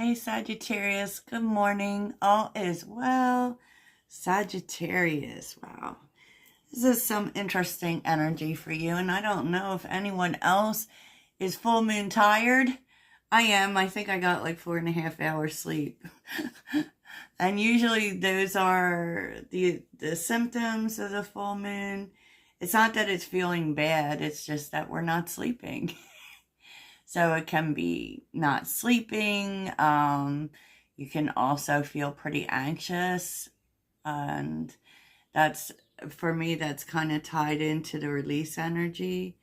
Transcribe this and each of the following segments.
Hey Sagittarius, good morning. All is well. Sagittarius, wow. This is some interesting energy for you, and I don't know if anyone else is full moon tired. I am. I think I got like 4.5 hours sleep. And usually those are the symptoms of the full moon. It's not that it's feeling bad, it's just that we're not sleeping. So it can be not sleeping. You can also feel pretty anxious. And that's, for me, that's kind of tied into the release energy.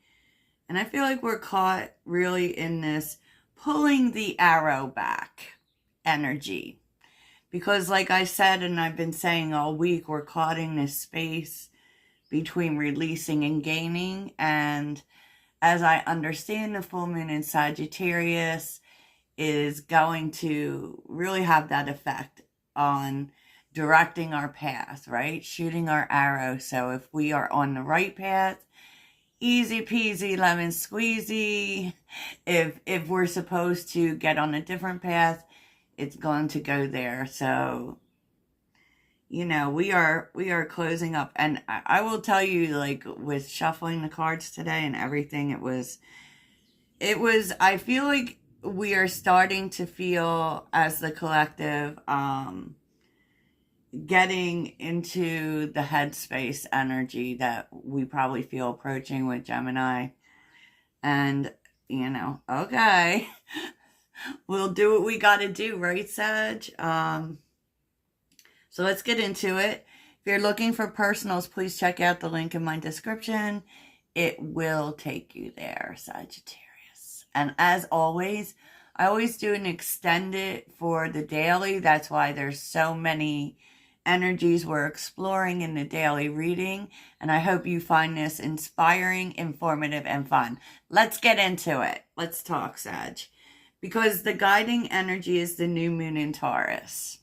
And I feel like we're caught really in this pulling the arrow back energy. Because like I said, and I've been saying all week, we're caught in this space between releasing and gaining. And as I understand, the full moon in Sagittarius is going to really have that effect on directing our path, right? Shooting our arrow. So if we are on the right path, easy peasy lemon squeezy. If we're supposed to get on a different path, it's going to go there. So we are closing up, and I will tell you, like, with shuffling the cards today and everything, it was, I feel like we are starting to feel as the collective, getting into the headspace energy that we probably feel approaching with Gemini. And, okay, we'll do what we got to do, right, Sag? So let's get into it. If you're looking for personals, please check out the link in my description. It will take you there, Sagittarius. And as always, I always do an extended for the daily. That's why there's so many energies we're exploring in the daily reading. And I hope you find this inspiring, informative, and fun. Let's get into it. Let's talk, Sag. Because the guiding energy is the new moon in Taurus.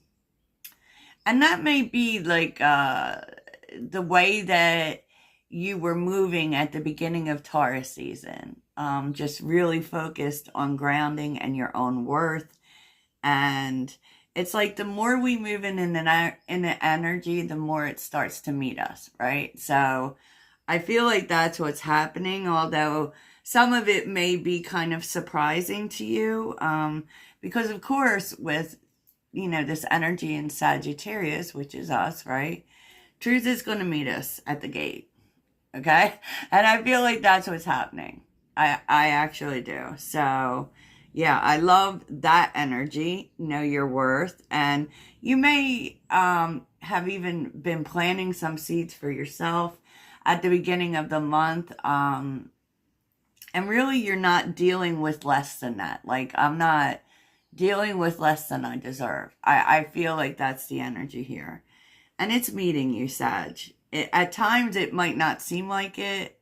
And that may be like the way that you were moving at the beginning of Taurus season. Just really focused on grounding and your own worth. And it's like the more we move in the energy, the more it starts to meet us, right? So I feel like that's what's happening, although some of it may be kind of surprising to you. Because, of course, with this energy in Sagittarius, which is us, right? Truth is going to meet us at the gate, okay? And I feel like that's what's happening. I actually do. So, yeah, I love that energy. Know your worth. And you may have even been planting some seeds for yourself at the beginning of the month. And really, you're not dealing with less than that. Like, I'm not dealing with less than I deserve. I feel like that's the energy here. And it's meeting you, Sag. At times, it might not seem like it.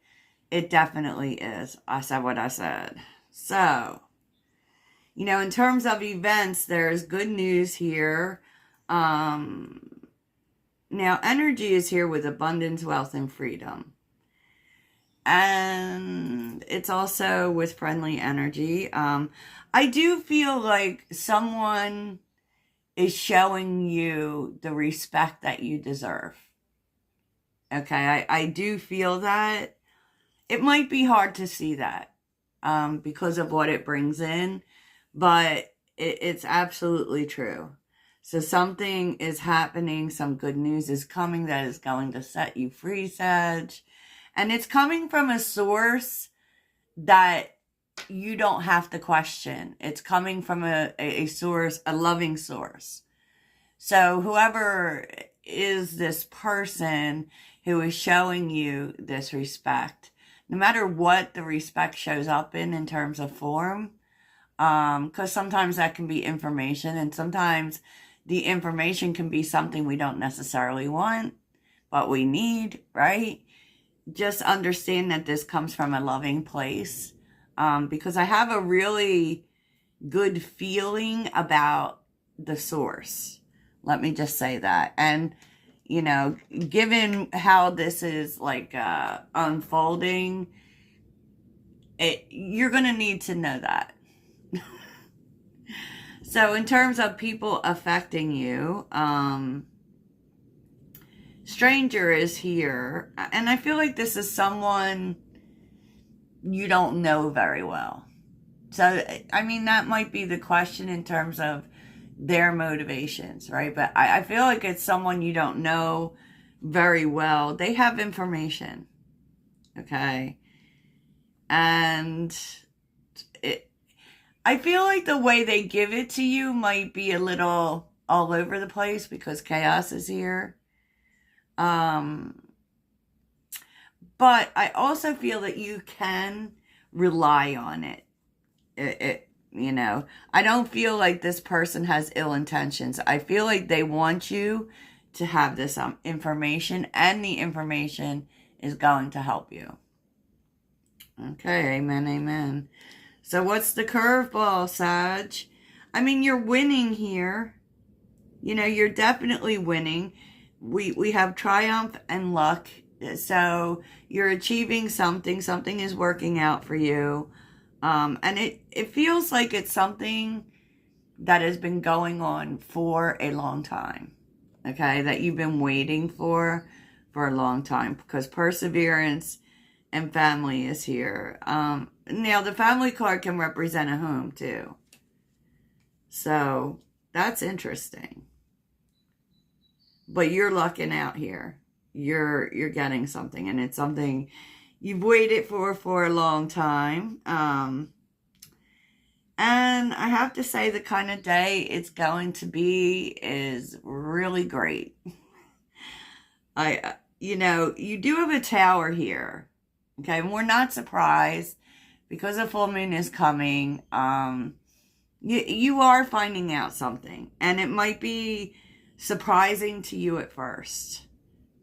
It definitely is. I said what I said. So, in terms of events, there's good news here. Now, energy is here with abundance, wealth, and freedom. And it's also with friendly energy. I do feel like someone is showing you the respect that you deserve. Okay, I do feel that. It might be hard to see that because of what it brings in, but it's absolutely true. So something is happening, some good news is coming that is going to set you free, Sag. And it's coming from a source that you don't have to question. It's coming from a source, a loving source. So whoever is this person who is showing you this respect, no matter what the respect shows up in terms of form, because sometimes that can be information, and sometimes the information can be something we don't necessarily want, but we need, right? Just understand that this comes from a loving place. Because I have a really good feeling about the source. Let me just say that. And, given how this is like unfolding, you're going to need to know that. So in terms of people affecting you, stranger is here. And I feel like this is someone you don't know very well. So, I mean, that might be the question in terms of their motivations, right? But I feel like it's someone you don't know very well. They have information, okay? And I feel like the way they give it to you might be a little all over the place because chaos is here. But I also feel that you can rely on it. You know, I don't feel like this person has ill intentions. I feel like they want you to have this information, and the information is going to help you. Okay, amen, amen. So what's the curveball, Sag? I mean, you're winning here. You know, you're definitely winning. We have triumph and luck. So you're achieving something. Something is working out for you. And it feels like it's something that has been going on for a long time. Okay, that you've been waiting for a long time, because perseverance and family is here. Now, the family card can represent a home too. So that's interesting. But you're lucking out here. You're getting something, and it's something you've waited for a long time. And I have to say, the kind of day it's going to be is really great. You know, you do have a tower here. Okay, and we're not surprised because a full moon is coming. You are finding out something, and it might be surprising to you at first.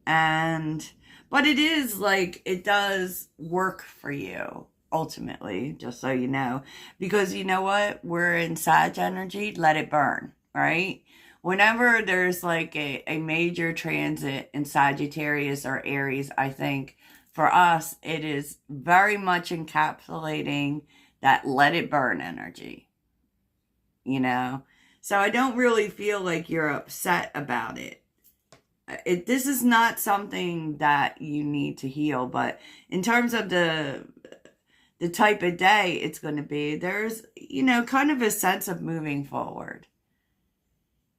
But it is like, it does work for you ultimately, just so you know, because you know what? We're in Sag energy, let it burn, right? Whenever there's like a major transit in Sagittarius or Aries, I think for us, it is very much encapsulating that let it burn energy, you know? So I don't really feel like you're upset about it. This is not something that you need to heal, but in terms of the type of day it's going to be, there's, you know, kind of a sense of moving forward,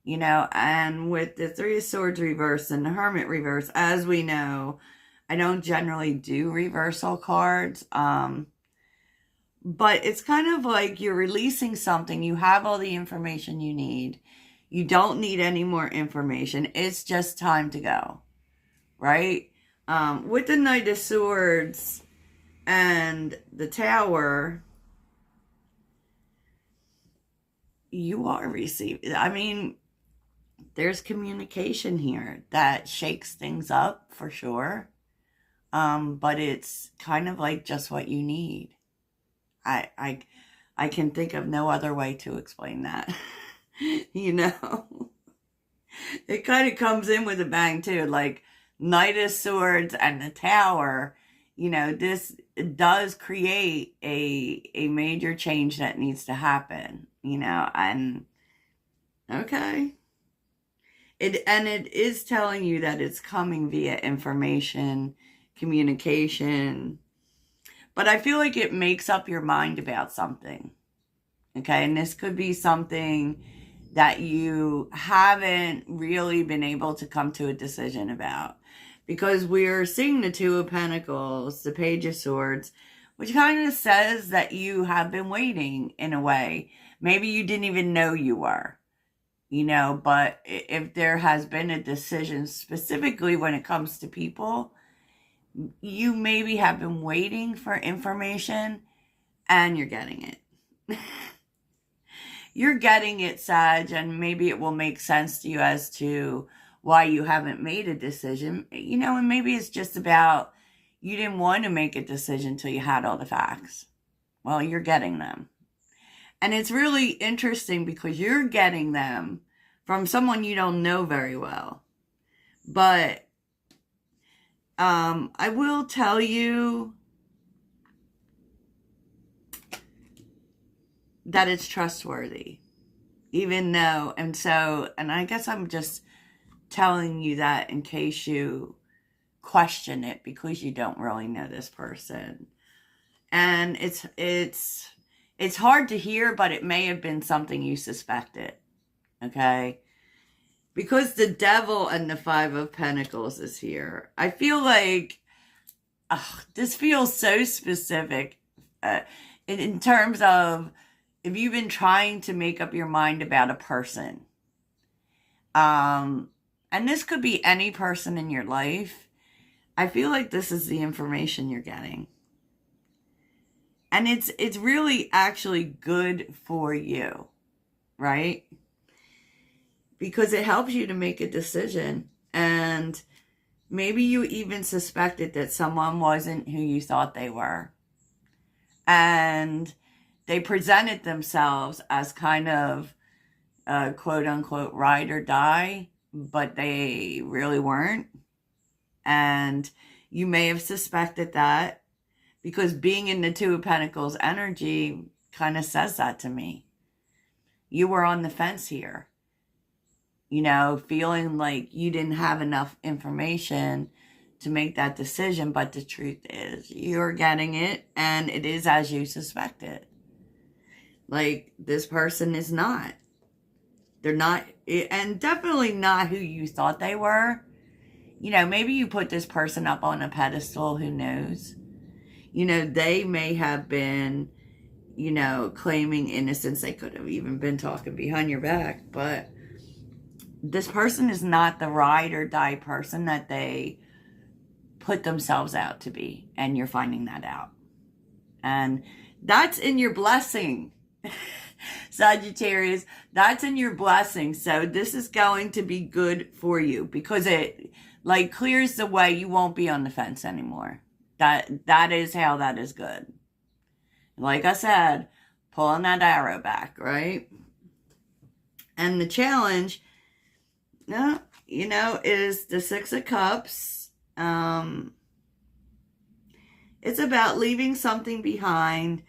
you know. And with the Three of Swords reverse and the Hermit reverse, as we know, I don't generally do reversal cards, but it's kind of like you're releasing something. You have all the information you need. You don't need any more information. It's just time to go, right? With the Knight of Swords and the Tower, you are receiving. I mean, there's communication here that shakes things up for sure. But it's kind of like just what you need. I can think of no other way to explain that. You know, it kind of comes in with a bang too, like Knight of Swords and the Tower. You know, this does create a major change that needs to happen, you know. And okay, it is telling you that it's coming via information, communication, but I feel like it makes up your mind about something. Okay, and this could be something that you haven't really been able to come to a decision about, because we're seeing the Two of Pentacles, the Page of Swords, which kind of says that you have been waiting in a way. Maybe you didn't even know you were, you know, but if there has been a decision specifically when it comes to people, you maybe have been waiting for information and you're getting it. You're getting it, Sag, and maybe it will make sense to you as to why you haven't made a decision. You know, and maybe it's just about you didn't want to make a decision until you had all the facts. Well, you're getting them. And it's really interesting because you're getting them from someone you don't know very well. But I will tell you that it's trustworthy. Even though, and I guess I'm just telling you that in case you question it because you don't really know this person. And it's hard to hear, but it may have been something you suspected. Okay? Because the devil and the 5 of Pentacles is here. I feel like this feels so specific in terms of if you've been trying to make up your mind about a person. And this could be any person in your life. I feel like this is the information you're getting. And it's really actually good for you, right? Because it helps you to make a decision. And maybe you even suspected that someone wasn't who you thought they were. And they presented themselves as kind of quote unquote ride or die, but they really weren't. And you may have suspected that because being in the 2 of Pentacles energy kind of says that to me. You were on the fence here. You know, feeling like you didn't have enough information to make that decision, but the truth is you're getting it and it is as you suspected. Like, this person is not. They're not, and definitely not who you thought they were. You know, maybe you put this person up on a pedestal, who knows? You know, they may have been, you know, claiming innocence. They could have even been talking behind your back, but this person is not the ride or die person that they put themselves out to be, and you're finding that out. And that's in your blessing. Sagittarius, that's in your blessing. So this is going to be good for you because it like clears the way. You won't be on the fence anymore. That is how that is good. Like I said, pulling that arrow back, right? And the challenge, you know, is the 6 of Cups. It's about leaving something behind.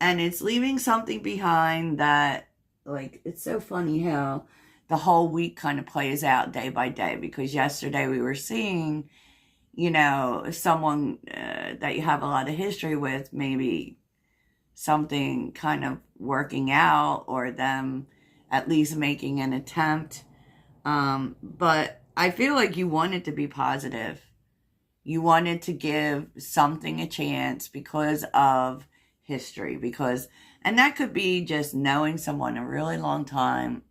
And it's leaving something behind that, like, it's so funny how the whole week kind of plays out day by day. Because yesterday we were seeing, you know, someone that you have a lot of history with, maybe something kind of working out or them at least making an attempt. But I feel like you wanted to be positive. You wanted to give something a chance because of history, and that could be just knowing someone a really long time.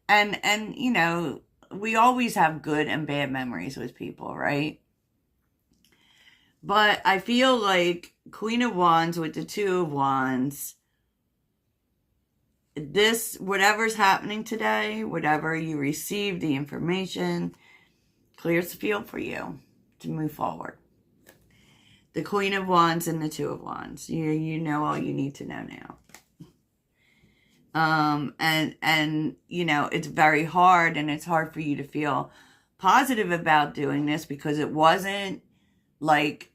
and you know, we always have good and bad memories with people, right? But I feel like Queen of Wands with the 2 of Wands, this, whatever's happening today, whatever you receive, the information clears the field for you to move forward. The Queen of Wands and the 2 of Wands. You know all you need to know now. And you know, it's very hard, and it's hard for you to feel positive about doing this because it wasn't like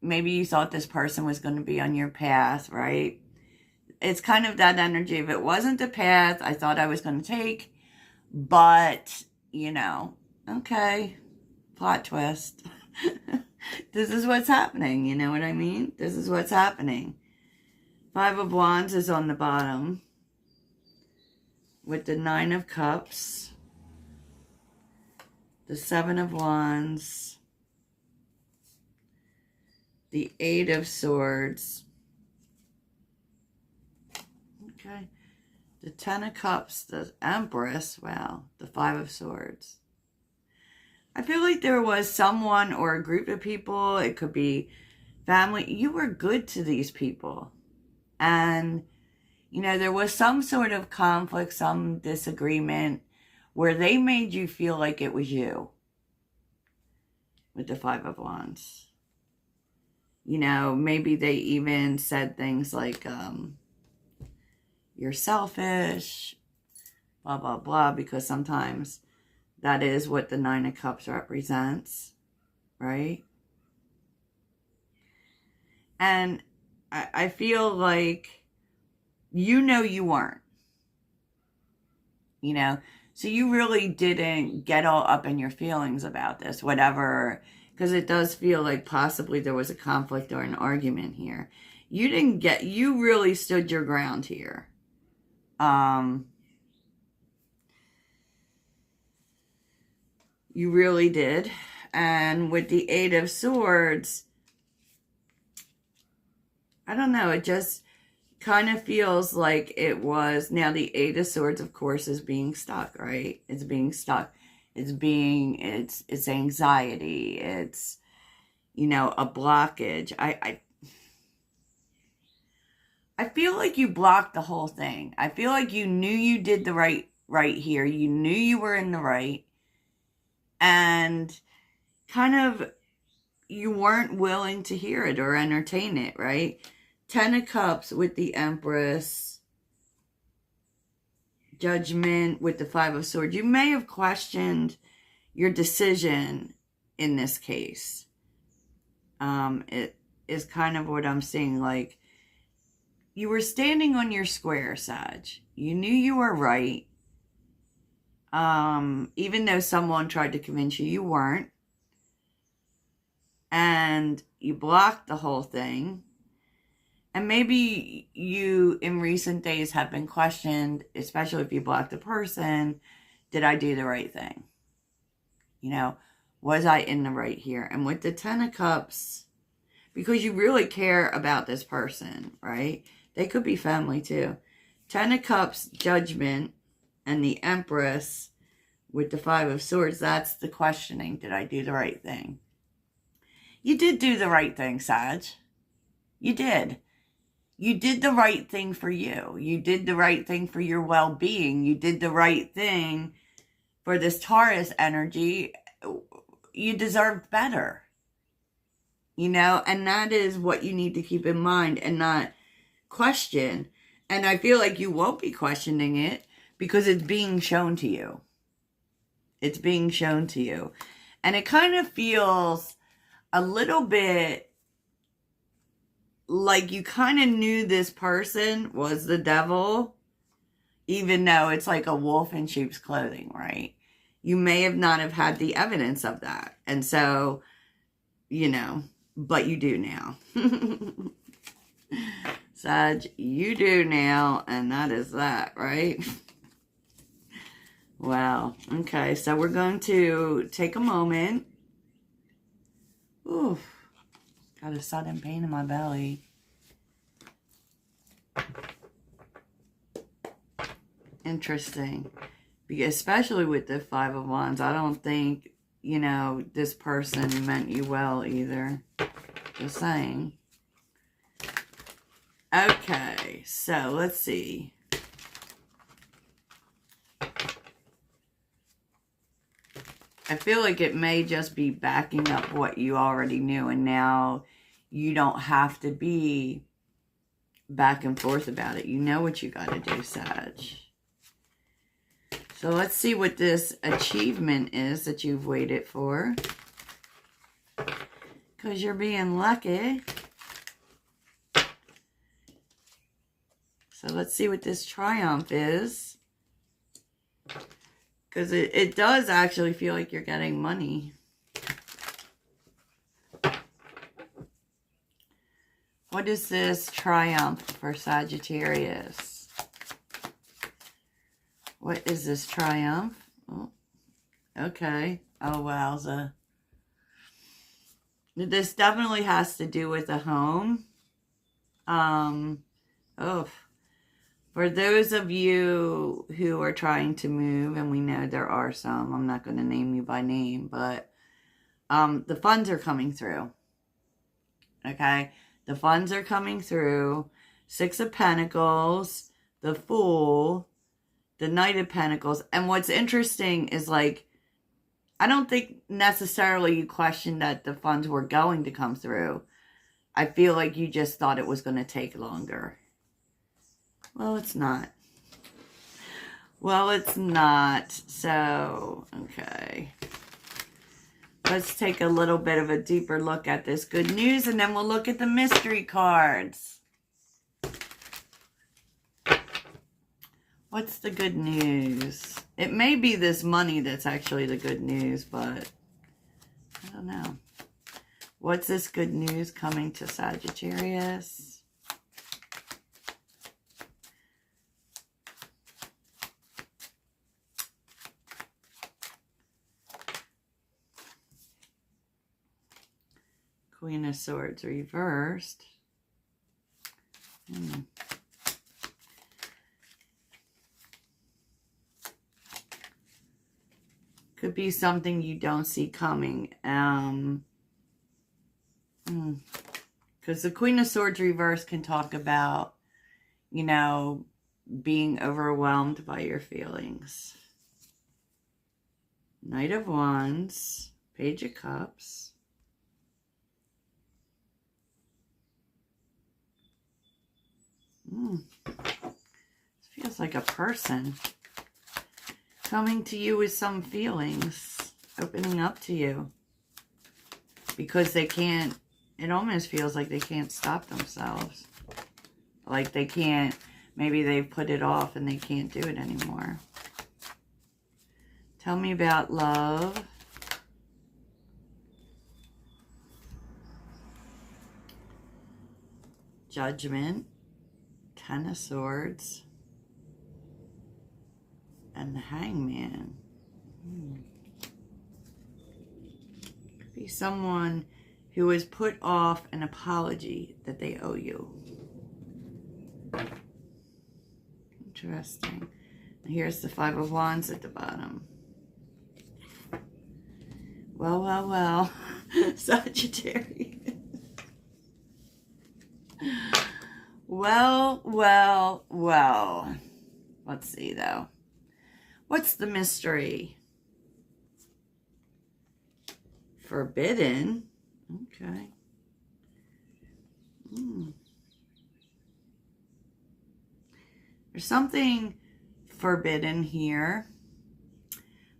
maybe you thought this person was going to be on your path, right? It's kind of that energy. If it wasn't the path I thought I was going to take, but, you know, okay, plot twist. This is what's happening, you know what I mean? This is what's happening. 5 of Wands is on the bottom with the 9 of Cups, the 7 of Wands, the 8 of Swords, okay, the 10 of Cups, the Empress, wow, the 5 of Swords. I feel like there was someone or a group of people, it could be family, you were good to these people. And, you know, there was some sort of conflict, some disagreement where they made you feel like it was you with the 5 of Wands. You know, maybe they even said things like, you're selfish, blah, blah, blah, because sometimes that is what the 9 of Cups represents, right? And I feel like, you know, you weren't. you know? So you really didn't get all up in your feelings about this, whatever, because it does feel like possibly there was a conflict or an argument here. You really stood your ground here. You really did. And with the Eight of Swords, I don't know, it just kind of feels like it was, now the Eight of Swords, of course, is being stuck, right? It's being stuck. It's anxiety. It's, you know, a blockage. I feel like you blocked the whole thing. I feel like you knew you did the right here. You knew you were in the right. And kind of you weren't willing to hear it or entertain it, right? 10 of Cups with the Empress. Judgment with the Five of Swords. You may have questioned your decision in this case. It is kind of what I'm seeing. Like, you were standing on your square, Sag. You knew you were right. Even though someone tried to convince you, you weren't. And you blocked the whole thing. And maybe you, in recent days, have been questioned, especially if you blocked a person, did I do the right thing? You know, was I in the right here? And with the 10 of Cups, because you really care about this person, right? They could be family too. 10 of Cups, Judgment, and the Empress with the Five of Swords, that's the questioning. Did I do the right thing? You did do the right thing, Sag. You did. You did the right thing for you. You did the right thing for your well-being. You did the right thing for this Taurus energy. You deserved better. You know, and that is what you need to keep in mind and not question. And I feel like you won't be questioning it because it's being shown to you. It's being shown to you. And it kind of feels a little bit like you kind of knew this person was the devil, even though it's like a wolf in sheep's clothing, right? You may have not have had the evidence of that. And so, you know, but you do now. Sag, you do now, and that is that, right? Wow. Okay, so we're going to take a moment. Oof. Got a sudden pain in my belly. Interesting. Because especially with the Five of Wands, I don't think, you know, this person meant you well either. Just saying. Okay, so let's see. I feel like it may just be backing up what you already knew, and now you don't have to be back and forth about it. You know what you got to do, Sag. So let's see what this achievement is that you've waited for. Because you're being lucky. So let's see what this triumph is. Because it does actually feel like you're getting money. What is this triumph for Sagittarius? What is this triumph? Oh, okay. Oh, wowza. This definitely has to do with a home. For those of you who are trying to move, and we know there are some, I'm not going to name you by name, but the funds are coming through. Okay? The funds are coming through. Six of Pentacles, the Fool, the Knight of Pentacles. And what's interesting is, like, I don't think necessarily you questioned that the funds were going to come through. I feel like you just thought it was going to take longer. Well, it's not. Well, it's not. So, okay. Let's take a little bit of a deeper look at this good news, and then we'll look at the mystery cards. What's the good news? It may be this money that's actually the good news, but I don't know. What's this good news coming to Sagittarius? Queen of Swords reversed. Could be something you don't see coming. Because the Queen of Swords reverse can talk about, you know, being overwhelmed by your feelings. Knight of Wands, Page of Cups. This feels like a person coming to you with some feelings, opening up to you. Because they can't, it almost feels like they can't stop themselves. Like they can't, maybe they've put it off and they can't do it anymore. Tell me about love. Judgment. Ten of Swords. And the Hangman. Could be someone who has put off an apology that they owe you. Interesting. And here's the Five of Wands at the bottom. Well, well, well. Sagittarius. Well, well, well. Let's see, though. What's the mystery? Forbidden. Okay. There's something forbidden here.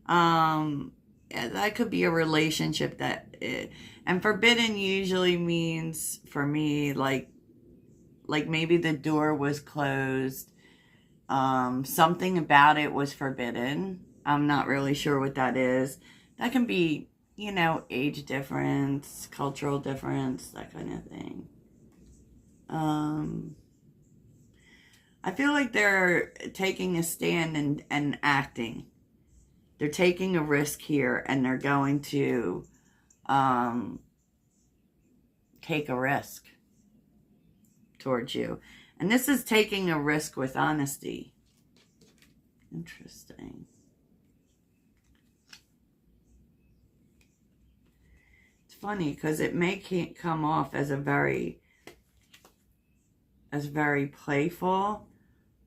That could be a relationship that... and forbidden usually means, for me, like maybe the door was closed. Something about it was forbidden. I'm not really sure what that is. That can be, you know, age difference, cultural difference, that kind of thing. I feel like they're taking a stand and acting. They're taking a risk here and they're going to take a risk towards you. And this is taking a risk with honesty. Interesting. It's funny because it can't come off as very playful.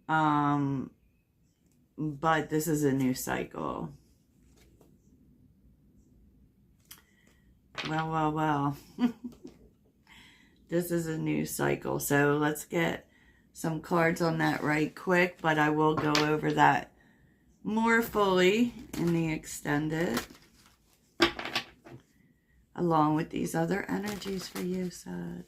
But this is a new cycle. Well, well, well. This is a new cycle. So let's get some cards on that right quick, but I will go over that more fully in the extended, along with these other energies for you, Sag.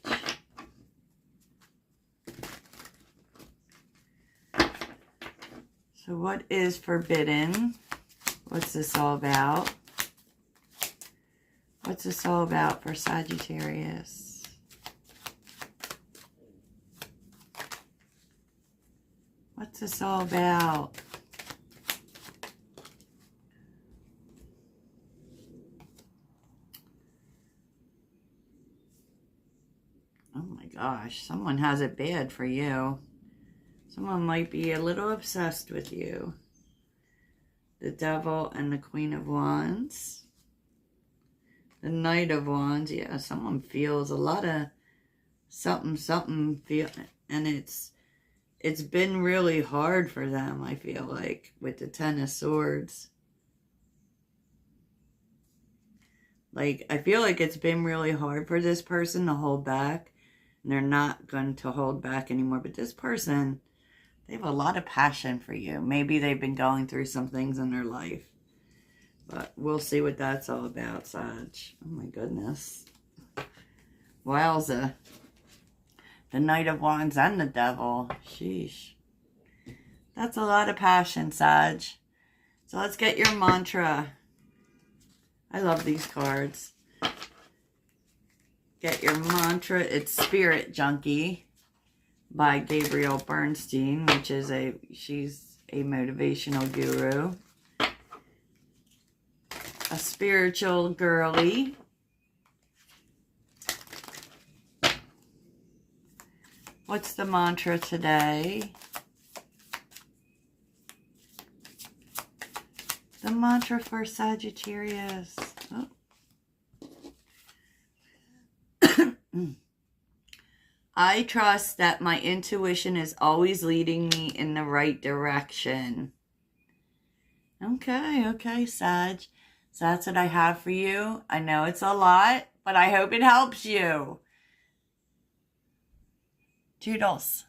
So what is forbidden? What's this all about? What's this all about for Sagittarius? What's this all about? Oh my gosh, someone has it bad for you. Someone might be a little obsessed with you. The Devil and the Queen of Wands. The Knight of Wands. Yeah, someone feels a lot of something feel, and it's been really hard for them, I feel like, with the Ten of Swords. Like, I feel like it's been really hard for this person to hold back. And they're not going to hold back anymore. But this person, they have a lot of passion for you. Maybe they've been going through some things in their life. But we'll see what that's all about, Sag. Oh my goodness. Wowza. The Knight of Wands and the Devil. Sheesh. That's a lot of passion, Sag. So let's get your mantra. I love these cards. Get your mantra. It's Spirit Junkie by Gabrielle Bernstein, which is she's a motivational guru. A spiritual girly. What's the mantra today? The mantra for Sagittarius. Oh. I trust that my intuition is always leading me in the right direction. Okay, Sag. So that's what I have for you. I know it's a lot, but I hope it helps you. Toodles.